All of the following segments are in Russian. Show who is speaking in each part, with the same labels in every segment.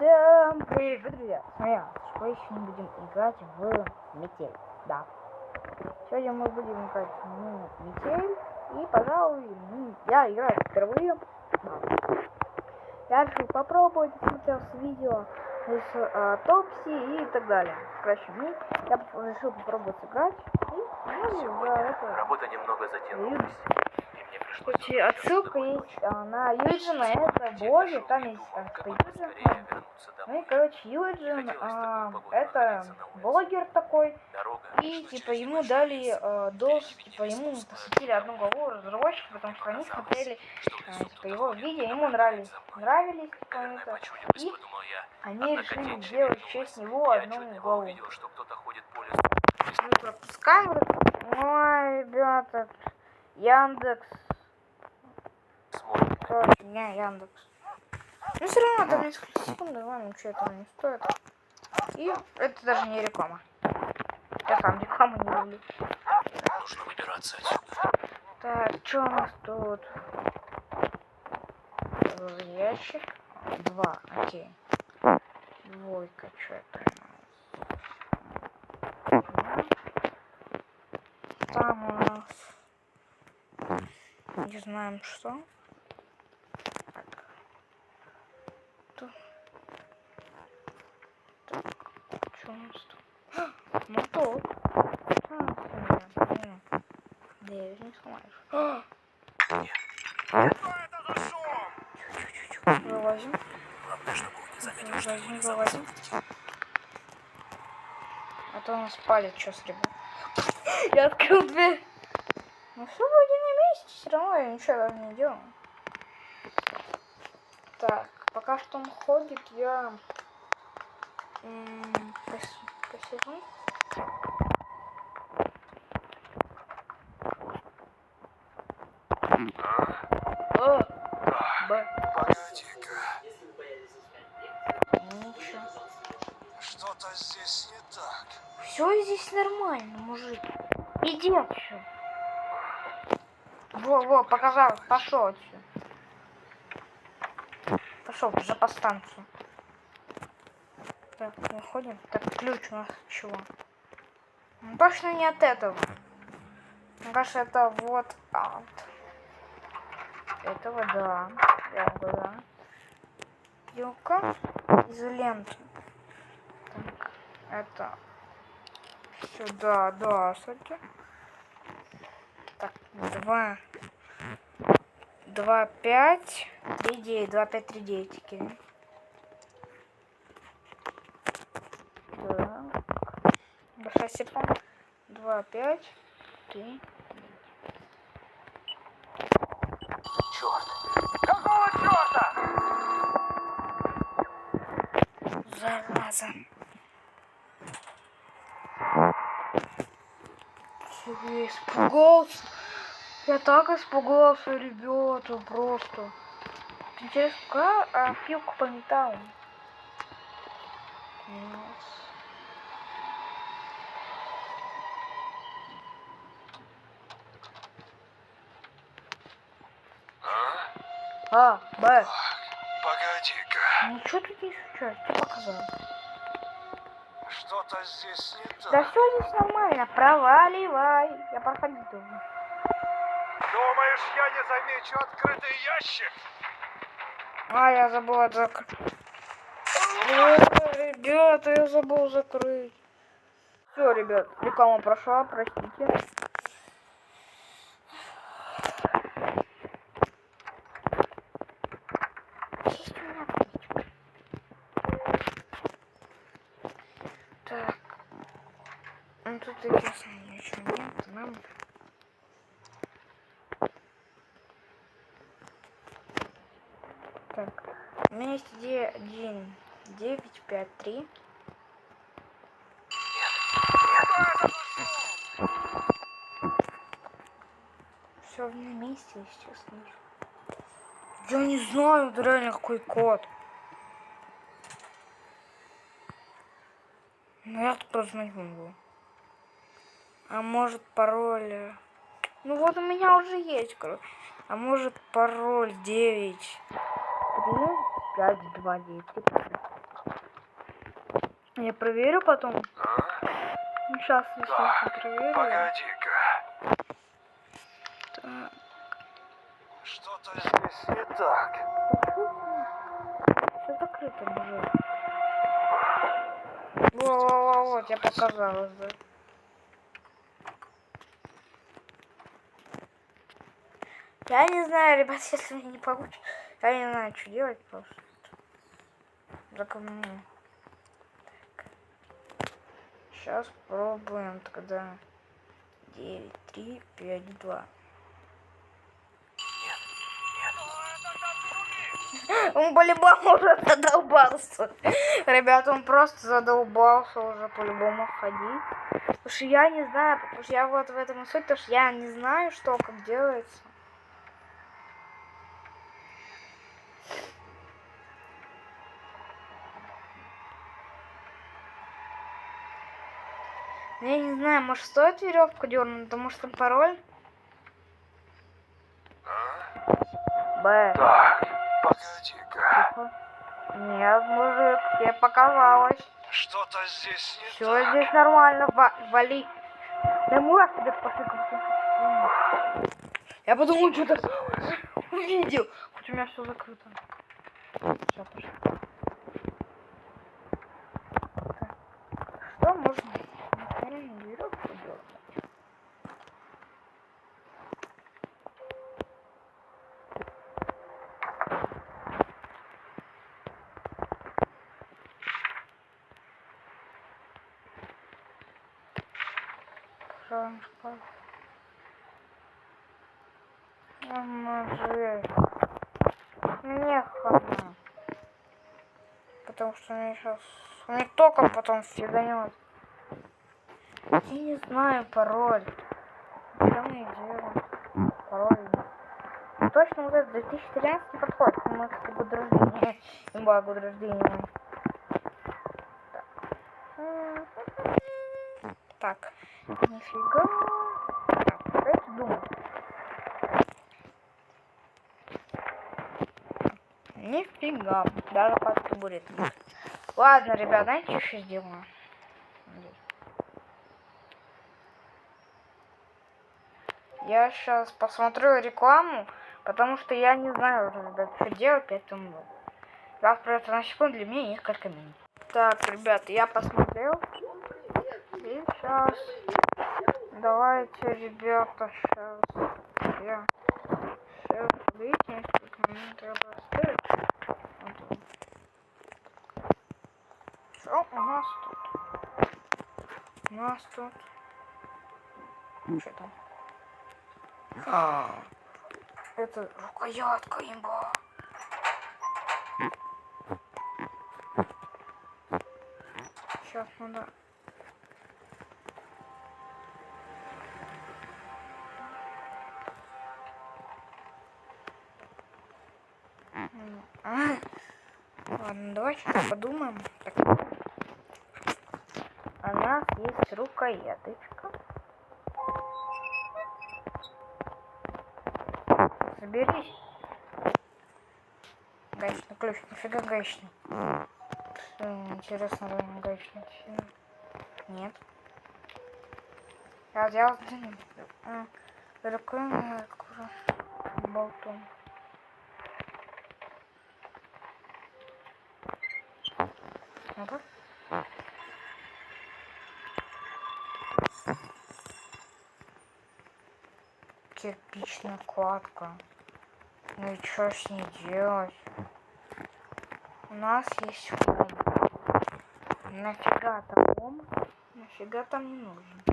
Speaker 1: Всем привет, друзья! Смотря, сегодня не будем играть в метель. Да. Сегодня мы будем играть в метель. И, пожалуй, я играю впервые. Да. Я решил попробовать, смотрел с видео с Топси и так далее. Короче, я решил попробовать сыграть.
Speaker 2: Работа немного затянулась.
Speaker 1: Кстати, отсылка есть на Юджина, это блоги, там есть Юджин. Ну и, короче, Юджин, это блогер такой, и, типа, ему дали доступ, типа, ему посвятили одну главу разработчика, потому что они смотрели, типа, его видео, ему нравились, типа, это, и они решили сделать в честь него одну главу. Мы пропускаем, ой, ребята, Яндекс. Короче, меня Яндекс. Ну все равно там несколько секунд, ладно, ничего этого не стоит. И это даже не реклама. Я сам рекламу не люблю.
Speaker 2: Нужно выбираться отсюда.
Speaker 1: Так, что у нас тут? Ящик. 2, окей. Двойка, что это у нас? Там у нас... Не знаем что. Что у нас тут? Мотор. Девять не сломаешь. Вылазим.
Speaker 2: Главное, чтобы он не заметил, что его не
Speaker 1: Вылазим. А то у нас палит что-с, ребят. Я открыл дверь. Ну все вроде на месте, все равно я ничего даже не делаю. Так, пока что он ходит, я посижу.
Speaker 2: Погоди-ка.
Speaker 1: Ничего.
Speaker 2: Что-то здесь не так.
Speaker 1: Все здесь нормально, мужик. Иди отсюда. Во, показал, пошел отсюда. Пошел за по станцию. Так, выходим. Так, ключ у нас чего? Ну, точно не от этого. Мне кажется, это вот от этого, да. Да. Юка изоленты. Так, это сюда, да, кстати. Так, 2, 5, 3, 9, 2, 5, 3, 9, окей. Так. Большая сипа. 2, 5, 3.
Speaker 2: Черт. Какого черта?
Speaker 1: Зараза. Я испугался. Я так испугался, ребята, просто. Интересно, какая филка по металлу? Б.
Speaker 2: Погоди-ка.
Speaker 1: Ничего тут не случилось, ты показал.
Speaker 2: Что-то здесь не так.
Speaker 1: Да все здесь нормально, проваливай. Я проходить должен.
Speaker 2: Думаешь, я не замечу открытый ящик?
Speaker 1: Я забыл закрыть. Ребята, я забыл закрыть. Все, ребят, реклама прошла, простите. Есть у меня аптечка. Так. Ну тут интересно ничего нет. Нам... Так. У меня есть идея 953. Все на месте, естественно. Я не знаю, это реально какой код. Ну я тут просто знать могу. А может пароль... Ну вот у меня уже есть, короче. А может пароль 9 3 5 2 9 3. Я проверю потом.
Speaker 2: А?
Speaker 1: Ну, сейчас, естественно, проверю.
Speaker 2: Погоди-ка.
Speaker 1: Так.
Speaker 2: Что-то здесь не так.
Speaker 1: Все закрыто, мужик. Во-во-во, тебе показалось, да? Я не знаю, ребят, если мне не получится. Я не знаю, что делать просто. Закомню. Сейчас пробуем тогда. 9, 3, 5, 2. Он по-любому уже задолбался. Ребят, он просто задолбался уже по-любому ходить. Потому что я не знаю, потому что я вот в этом и суть, потому что я не знаю, что как делается. Я не знаю, может стоит веревку дернуть, потому что там пароль. Б.
Speaker 2: Так, погоди-ка.
Speaker 1: Нет, мужик, тебе показалось.
Speaker 2: Что-то здесь не
Speaker 1: Все
Speaker 2: так.
Speaker 1: здесь нормально, вали. Да мурах тебе пошли. Я подумал, что-то увидел. Хоть у меня все закрыто. Все, пошли. Что можно? Веревку делать. Пожалуйста. Мужик. Мне хана. Потому что мне сейчас... Мне только потом фиганет. Я не знаю пароль. Что мне делать? Пароль. Ну, точно вот этот 2013 не подходит. Мы как год рождения. Имба год рождения мой. Так. Нифига. Так, давайте думать. Нифига. Даже под табурет. Ладно, ребят, знаете, что еще сделаю? Я сейчас посмотрю рекламу, потому что я не знаю, ребят, что делать, поэтому раз просто на секунду для меня несколько минут. Так, ребят, я посмотрел. И сейчас давайте, ребята, сейчас я видите, несколько минут треба оставить. Вот. Что у нас тут? У нас тут. Что там? Это рукоятка, имба. Сейчас надо. Ладно, давайте подумаем. Так. У нас есть рукояточка. Соберись. Гаечный ключ. Нифига гаечный. Интересно, реально гаечный. Нет. Я взял рукой болтом. Ну-ка. Кирпичная кладка. Ну и что с ней делать? У нас есть хом. Нафига там хом? Нафига там не нужен?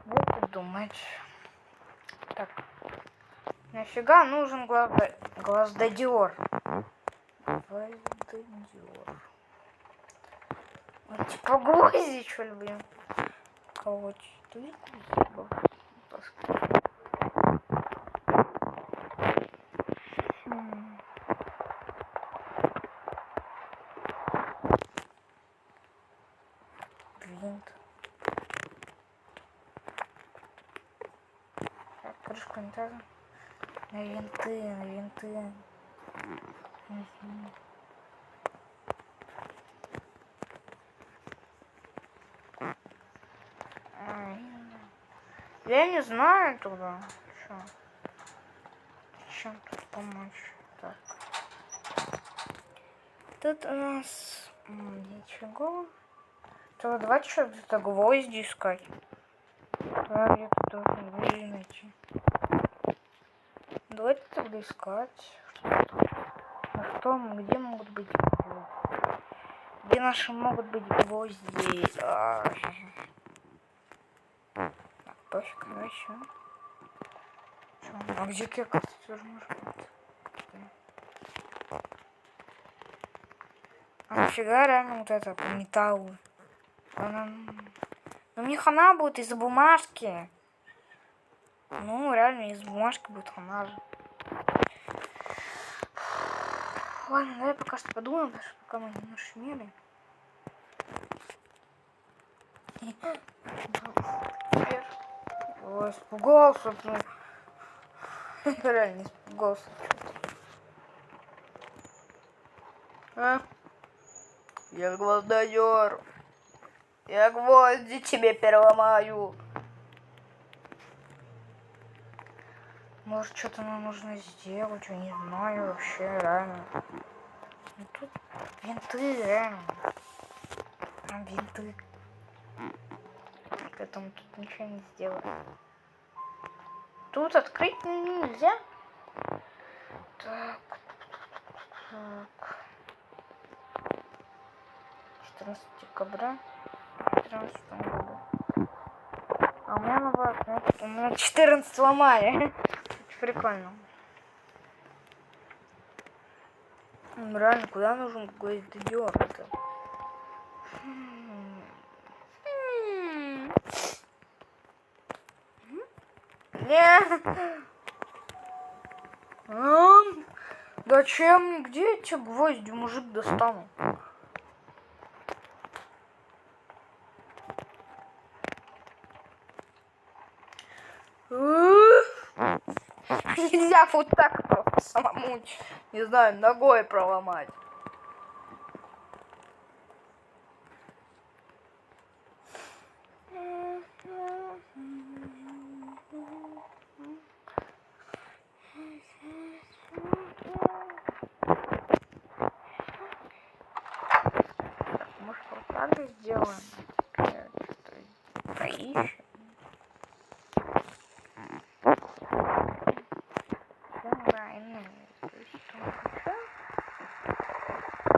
Speaker 1: Дайте думать. Так. Нафига нужен гвоздодер? Гвоздодер. Вот типа гвозди, что ли, блин? Колоть. Ты винт. Так, крышку не так. На винты, на винты. Я не знаю туда. Чё? Чем тут помочь? Так. Тут у нас ничего. То давайте что-то гвозди искать. Я где-то должен гвозди найти. Давайте тогда искать. Где могут быть гвозди? Где наши могут быть гвозди? Так, пофиг, короче. А где кека тоже может быть? А нафига реально вот это по металлу? Ну мне хана будет из-за бумажки. Ну реально из бумажки будет хана же. Ладно, давай пока что подумаем, потому что пока мы не нашумели. Ой, испугался ты. Реально испугался. А? Я гвоздодер. Я гвозди тебе переломаю. Может, что-то нам нужно сделать, я не знаю вообще, реально. Ну, тут винты, реально. Там винты. Поэтому тут ничего не сделать. Тут открыть нельзя. Так. 14 декабря 2014 года. А у меня наоборот, у меня 14 мая. Прикольно. Реально, куда нужен гвоздодер? Зачем? Где эти гвозди, мужик, достану? Нельзя вот так просто самому, не знаю, ногой проломать. Может, вот так же сделаем? Поищем.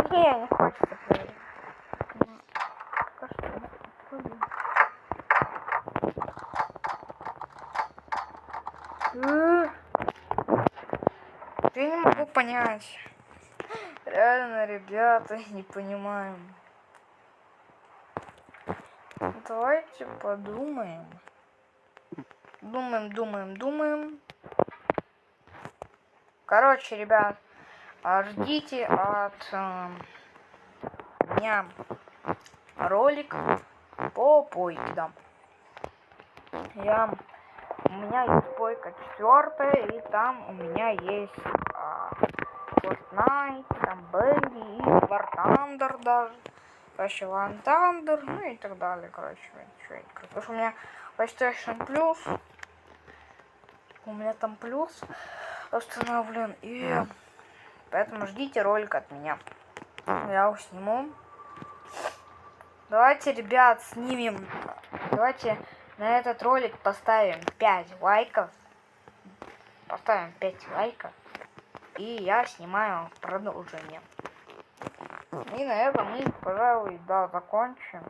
Speaker 1: Я не хочется проверить. Я не могу понять. Реально, ребята, не понимаем. Давайте подумаем. Думаем. Короче, ребят, ждите от меня ролик по бойке, да. У меня есть бойка 4, и там у меня есть Fortnite, там Бенди и War Thunder даже. Короче, War Thunder, ну и так далее, короче. Потому что у меня PlayStation Plus, у меня там плюс установлен, и поэтому ждите ролик от меня. Я его сниму. Давайте, ребят, снимем. Давайте на этот ролик поставим 5 лайков. Поставим 5 лайков. И я снимаю продолжение. И на этом мы, пожалуй, да, закончим.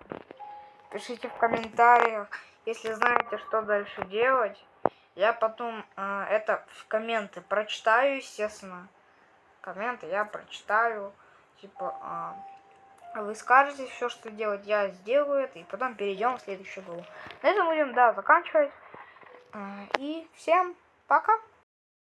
Speaker 1: Пишите в комментариях, если знаете, что дальше делать. Я потом это в комменты прочитаю, естественно. Комменты я прочитаю. Типа, вы скажете все, что делать, я сделаю это. И потом перейдем в следующую главу. На этом будем, да, заканчивать. И всем пока.